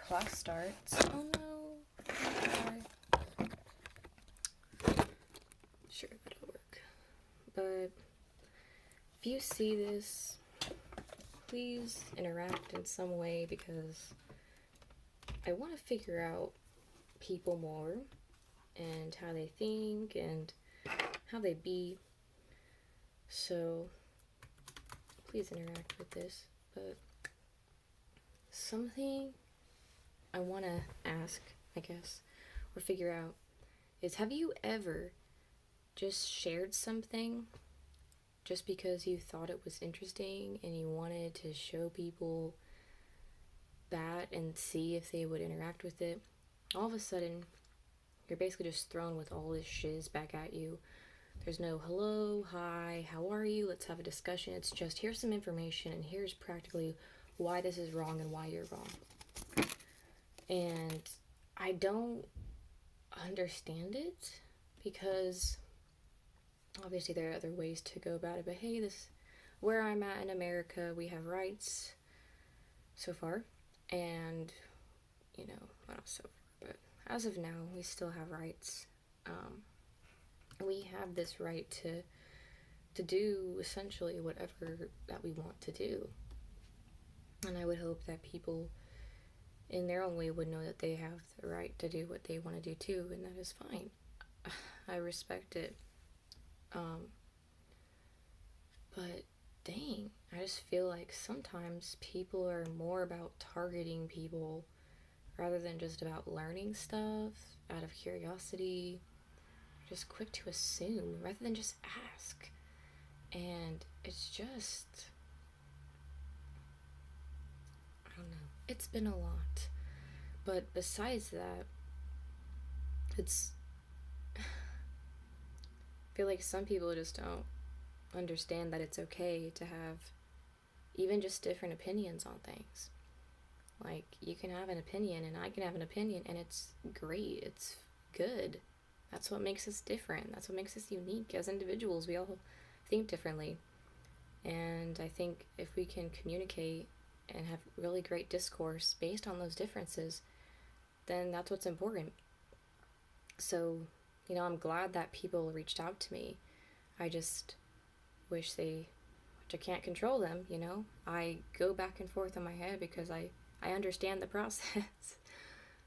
class starts. Oh no. Sure, that'll work. But if you see this, please interact in some way because I want to figure out people more and how they think and how they be. So please interact with this. But something I want to ask, I guess, or figure out is, have you ever just shared something just because you thought it was interesting and you wanted to show people that and see if they would interact with it? All of a sudden, you're basically just thrown with all this shiz back at you. There's no hello, hi, how are you, let's have a discussion. It's just, here's some information and here's practically why this is wrong and why you're wrong. And I don't understand it because obviously there are other ways to go about it, but hey, this where I'm at in America, we have rights so far, and not so far, but as of now, we still have rights. We have this right to do essentially whatever that we want to do, and I would hope that people in their own way would know that they have the right to do what they want to do too, and that is fine. I respect it. But dang, I just feel like sometimes people are more about targeting people rather than just about learning stuff out of curiosity. Just quick to assume rather than just ask. And it's just, I don't know. It's been a lot. But besides that, I feel like some people just don't understand that it's okay to have even just different opinions on things. Like, you can have an opinion and I can have an opinion, and it's great. It's good. That's what makes us different. That's what makes us unique as individuals. We all think differently. And I think if we can communicate and have really great discourse based on those differences, then that's what's important. So, I'm glad that people reached out to me. I just wish which I can't control them, I go back and forth in my head because I understand the process.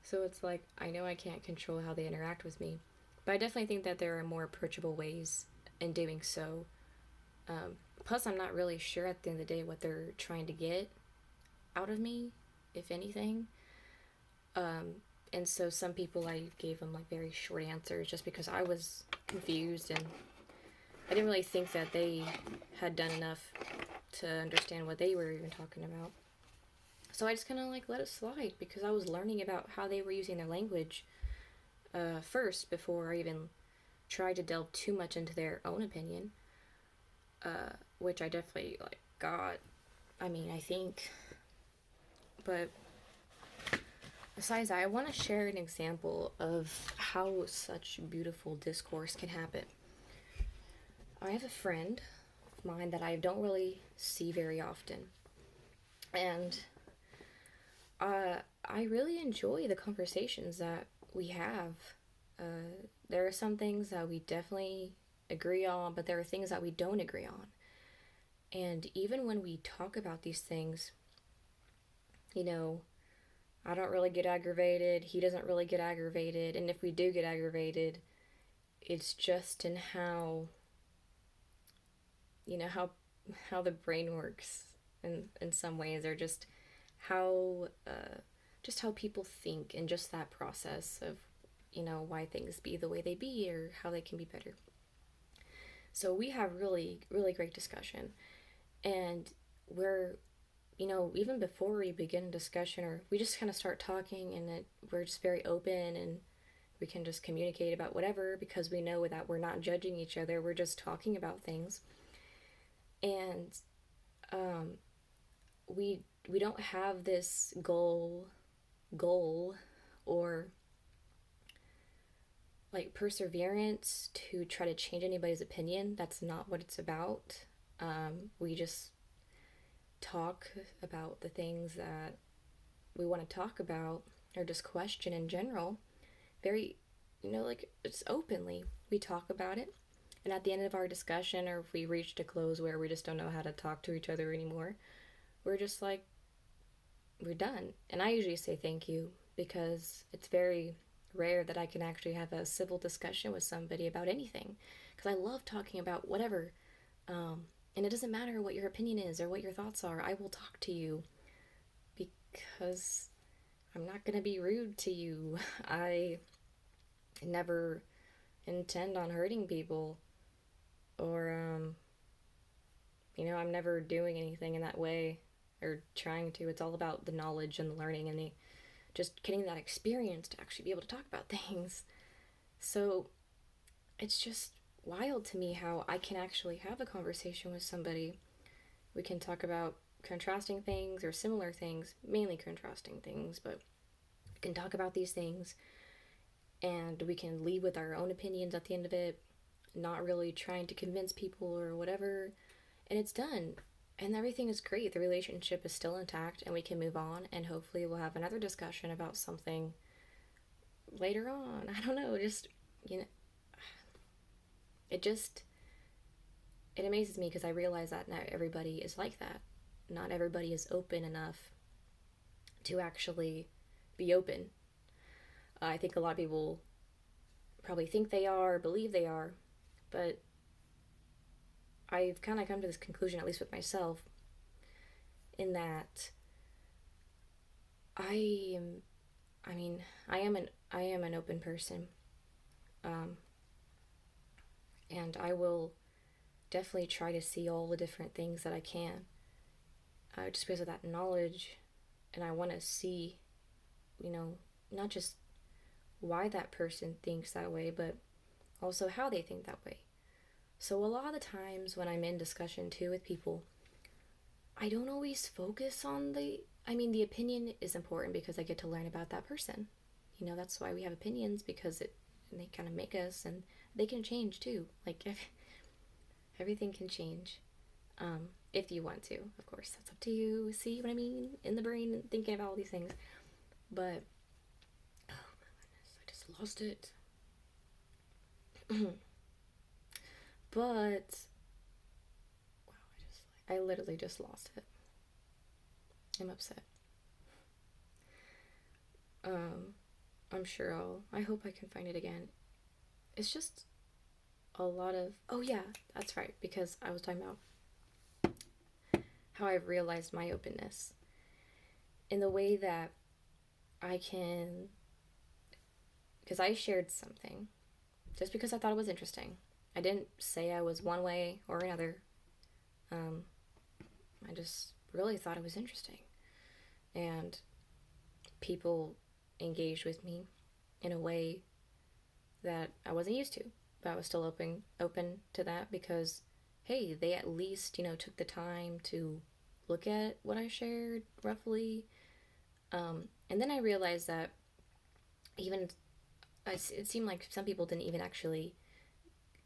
So it's like, I know I can't control how they interact with me. But I definitely think that there are more approachable ways in doing so. Plus, I'm not really sure at the end of the day what they're trying to get out of me, if anything. And so some people, I gave them like very short answers just because I was confused and I didn't really think that they had done enough to understand what they were even talking about. So I just kind of let it slide because I was learning about how they were using their language first before I even tried to delve too much into their own opinion, which I definitely got. I think. But besides that, I want to share an example of how such beautiful discourse can happen. I have a friend of mine that I don't really see very often, and I really enjoy the conversations that we have. There are some things that we definitely agree on, but there are things that we don't agree on. And even when we talk about these things, I don't really get aggravated. He doesn't really get aggravated. And if we do get aggravated, it's just in how, how the brain works in some ways, or just how people think, and just that process of why things be the way they be or how they can be better. So we have really, really great discussion, and we're even before we begin a discussion, or we just kind of start talking, and we're just very open, and we can just communicate about whatever because we know that we're not judging each other. We're just talking about things, and we don't have this goal or perseverance to try to change anybody's opinion. That's not what it's about. We just talk about the things that we want to talk about or just question in general, very, like it's openly. We talk about it. And at the end of our discussion, or if we reached a close where we just don't know how to talk to each other anymore, we're just like, we're done. And I usually say thank you because it's very rare that I can actually have a civil discussion with somebody about anything. Because I love talking about whatever. And it doesn't matter what your opinion is or what your thoughts are, I will talk to you because I'm not going to be rude to you. I never intend on hurting people or, I'm never doing anything in that way or trying to. It's all about the knowledge and the learning and the just getting that experience to actually be able to talk about things. So it's just wild to me how I can actually have a conversation with somebody. We can talk about contrasting things or similar things, mainly contrasting things, but we can talk about these things and we can leave with our own opinions at the end of it, not really trying to convince people or whatever, and it's done. And everything is great. The relationship is still intact and we can move on and hopefully we'll have another discussion about something later on. I don't know, just, you know, it just, it amazes me because I realize that not everybody is like that. Not everybody is open enough to actually be open. I think a lot of people probably think they are, believe they are, but I've kind of come to this conclusion, at least with myself, in that I am, I mean, I am an open person, um, and I will definitely try to see all the different things that I can, just because of that knowledge, and I want to see, not just why that person thinks that way, but also how they think that way. So a lot of the times when I'm in discussion too with people, I don't always focus on the opinion is important because I get to learn about that person. That's why we have opinions, because they kind of make us, and they can change too. Like, everything can change. If you want to, of course, that's up to you. See what I mean? In the brain and thinking about all these things. But, oh my goodness, I just lost it. But, wow, I literally just lost it. I'm upset. I'm sure I hope I can find it again. It's just a lot of, oh yeah, that's right, because I was talking about how I've realized my openness in the way that I can, because I shared something just because I thought it was interesting. I didn't say I was one way or another. I just really thought it was interesting. And people engaged with me in a way that I wasn't used to, but I was still open to that because, hey, they at least, took the time to look at what I shared roughly. And then I realized that even it seemed like some people didn't even actually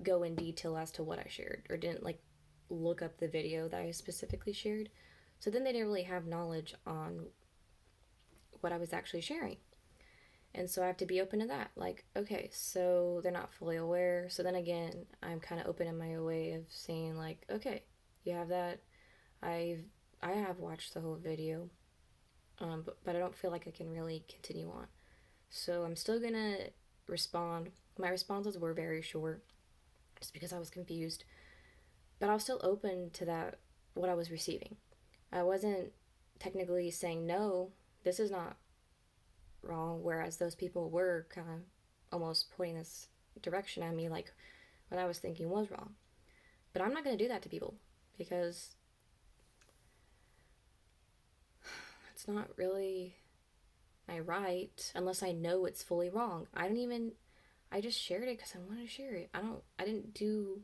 go in detail as to what I shared, or didn't like look up the video that I specifically shared. So then they didn't really have knowledge on what I was actually sharing. And so I have to be open to that. Like, okay, so they're not fully aware. So then again, I'm kind of open in my way of saying, like, okay, you have that. I have watched the whole video, but I don't feel like I can really continue on. So I'm still gonna respond. My responses were very short, just because I was confused. But I was still open to that, what I was receiving. I wasn't technically saying, no, this is not wrong, whereas those people were kind of almost pointing this direction at me, like what I was thinking was wrong. But I'm not going to do that to people because that's not really my right unless I know it's fully wrong. I just shared it because I wanted to share it. I didn't do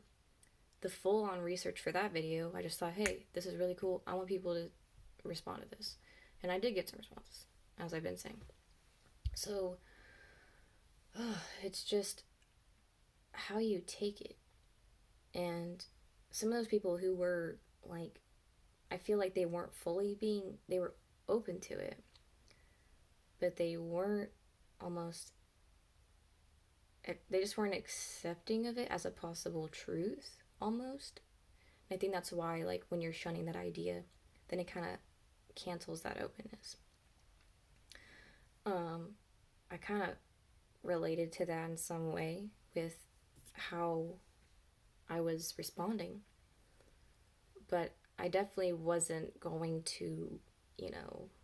the full on research for that video. I just thought, hey, this is really cool. I want people to respond to this. And I did get some responses, as I've been saying. So, it's just how you take it. And some of those people who were like, I feel like they were open to it. but they weren't almost, they just weren't accepting of it as a possible truth, almost. And I think that's why, like, when you're shunning that idea, then it kind of cancels that openness. I kind of related to that in some way with how I was responding. But I definitely wasn't going to,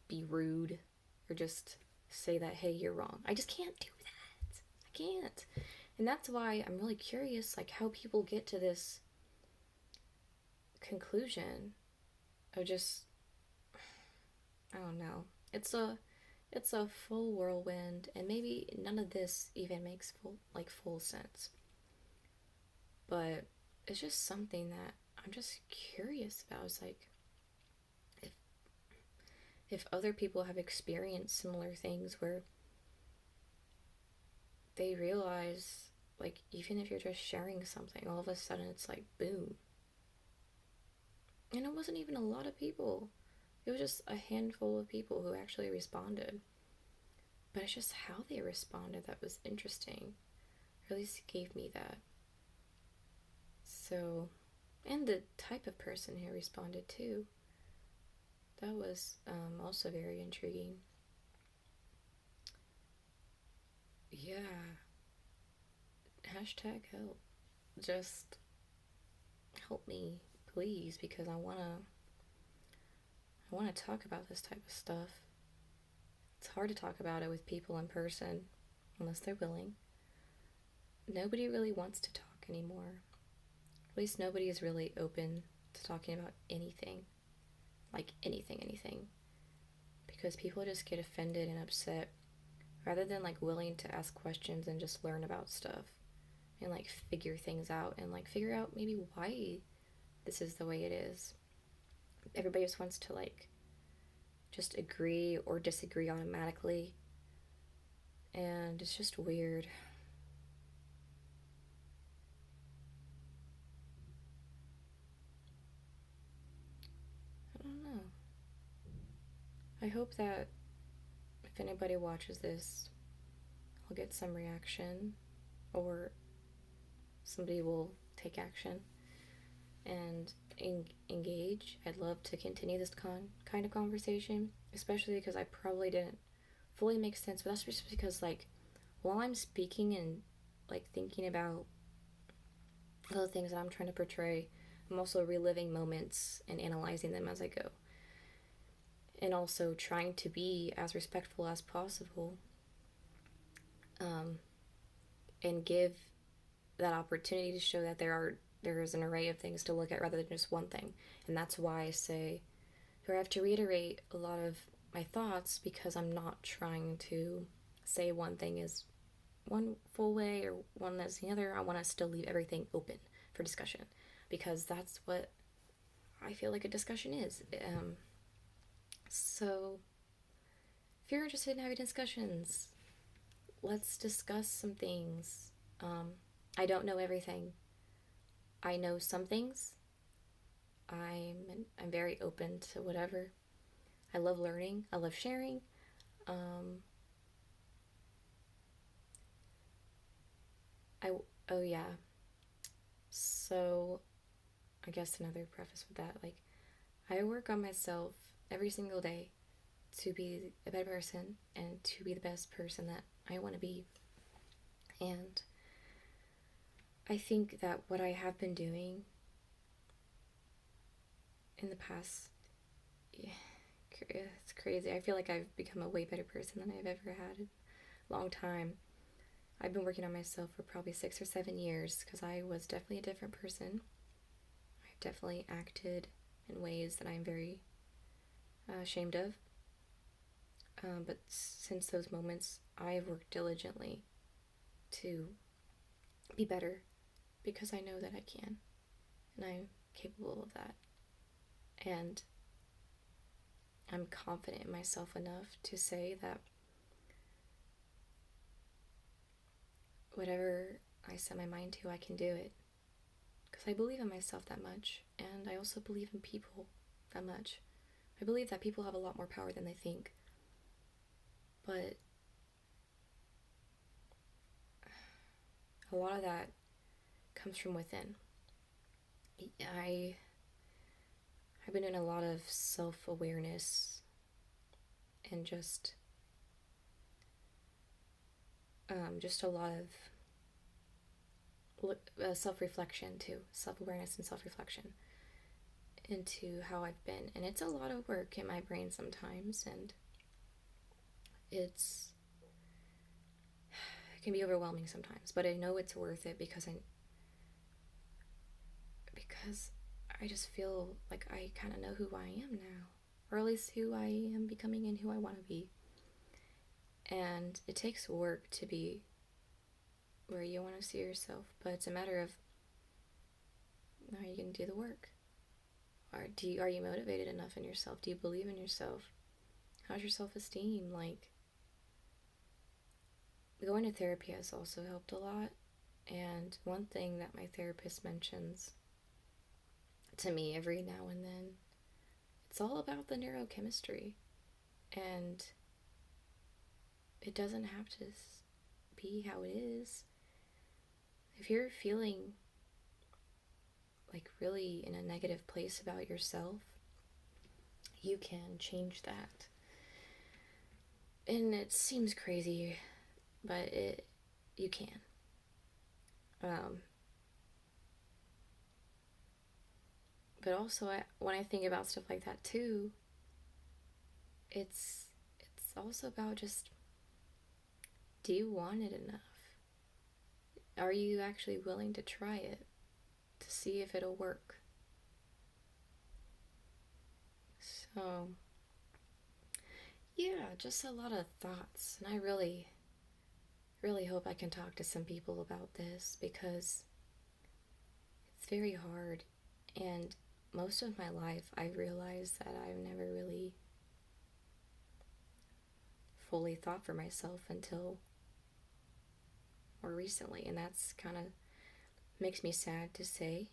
be rude or just say that, hey, you're wrong. I just can't do that. I can't. And that's why I'm really curious, like, how people get to this conclusion of just, I don't know. It's a full whirlwind, and maybe none of this even makes full sense. But it's just something that I'm just curious about. It's like, if if other people have experienced similar things where they realize, like, even if you're just sharing something, all of a sudden it's like boom. And it wasn't even a lot of people. It was just a handful of people who actually responded. But it's just how they responded that was interesting. Or at least gave me that. So, and the type of person who responded too. That was also very intriguing. Yeah. Hashtag help. Just help me, please, because I wanna talk about this type of stuff. It's hard to talk about it with people in person unless they're willing. Nobody really wants to talk anymore. At least nobody is really open to talking about anything. Like anything. Because people just get offended and upset rather than like willing to ask questions and just learn about stuff and like figure things out and like figure out maybe why this is the way it is. Everybody just wants to like just agree or disagree automatically, and it's just weird. I don't know. I hope that if anybody watches this, I'll get some reaction or somebody will take action and engage. I'd love to continue this kind of conversation, especially because I probably didn't fully make sense, but that's just because, like, while I'm speaking and, like, thinking about all the things that I'm trying to portray, I'm also reliving moments and analyzing them as I go. And also trying to be as respectful as possible, um, and give that opportunity to show that there is an array of things to look at rather than just one thing. And that's why I say, or I have to reiterate a lot of my thoughts, because I'm not trying to say one thing is one full way or one that's the other. I want to still leave everything open for discussion, because that's what I feel like a discussion is. So if you're interested in having discussions, let's discuss some things. I don't know everything. I know some things. I'm very open to whatever. I love learning. I love sharing. Um, I oh yeah. So I guess another preface with that, like, I work on myself every single day to be a better person and to be the best person that I want to be. And I think that what I have been doing in the past, yeah, it's crazy. I feel like I've become a way better person than I've ever had in a long time. I've been working on myself for probably 6 or 7 years because I was definitely a different person. I've definitely acted in ways that I'm very ashamed of. But since those moments, I have worked diligently to be better because I know that I can and I'm capable of that. And I'm confident in myself enough to say that whatever I set my mind to, I can do it. Because I believe in myself that much, and I also believe in people that much. I believe that people have a lot more power than they think. But But a lot of that comes from within. I I've been in a lot of self-awareness and just a lot of self-reflection too, self-awareness and self-reflection into how I've been, and it's a lot of work in my brain sometimes, and it can be overwhelming sometimes, but I know it's worth it because I just feel like I kind of know who I am now, or at least who I am becoming and who I want to be. And it takes work to be where you want to see yourself, but it's a matter of, are you going to do the work? Are you motivated enough in yourself? Do you believe in yourself? How's your self-esteem? Like, going to therapy has also helped a lot. And one thing that my therapist mentions to me every now and then, it's all about the neurochemistry. And it doesn't have to be how it is. If you're feeling like really in a negative place about yourself, you can change that. And it seems crazy, but you can. But also, when I think about stuff like that too, it's also about just, do you want it enough? Are you actually willing to try it to see if it'll work? So, yeah, just a lot of thoughts, and I really, really hope I can talk to some people about this because it's very hard, and most of my life I realized that I've never really fully thought for myself until more recently, and that's kind of makes me sad to say,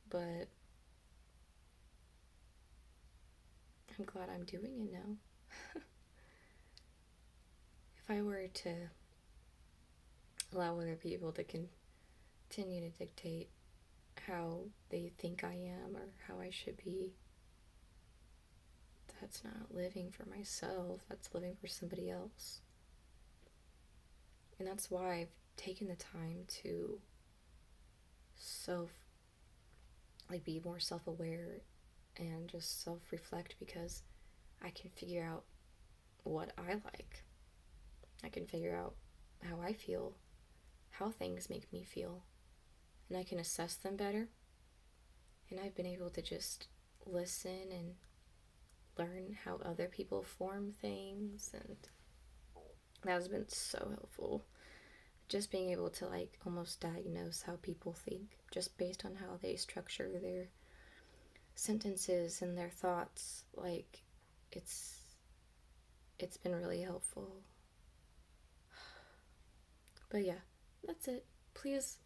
but I'm glad I'm doing it now. If I were to allow other people to continue to dictate how they think I am or how I should be, that's not living for myself, that's living for somebody else. And that's why I've taken the time to be more self-aware and just self-reflect, because I can figure out what I like. I can figure out how I feel, how things make me feel, and I can assess them better. And I've been able to just listen and learn how other people form things, and that has been so helpful. Just being able to almost diagnose how people think just based on how they structure their sentences and their thoughts, it's been really helpful. But yeah, that's it. Please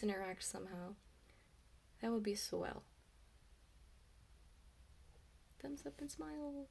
interact somehow. That would be swell. Thumbs up and smile.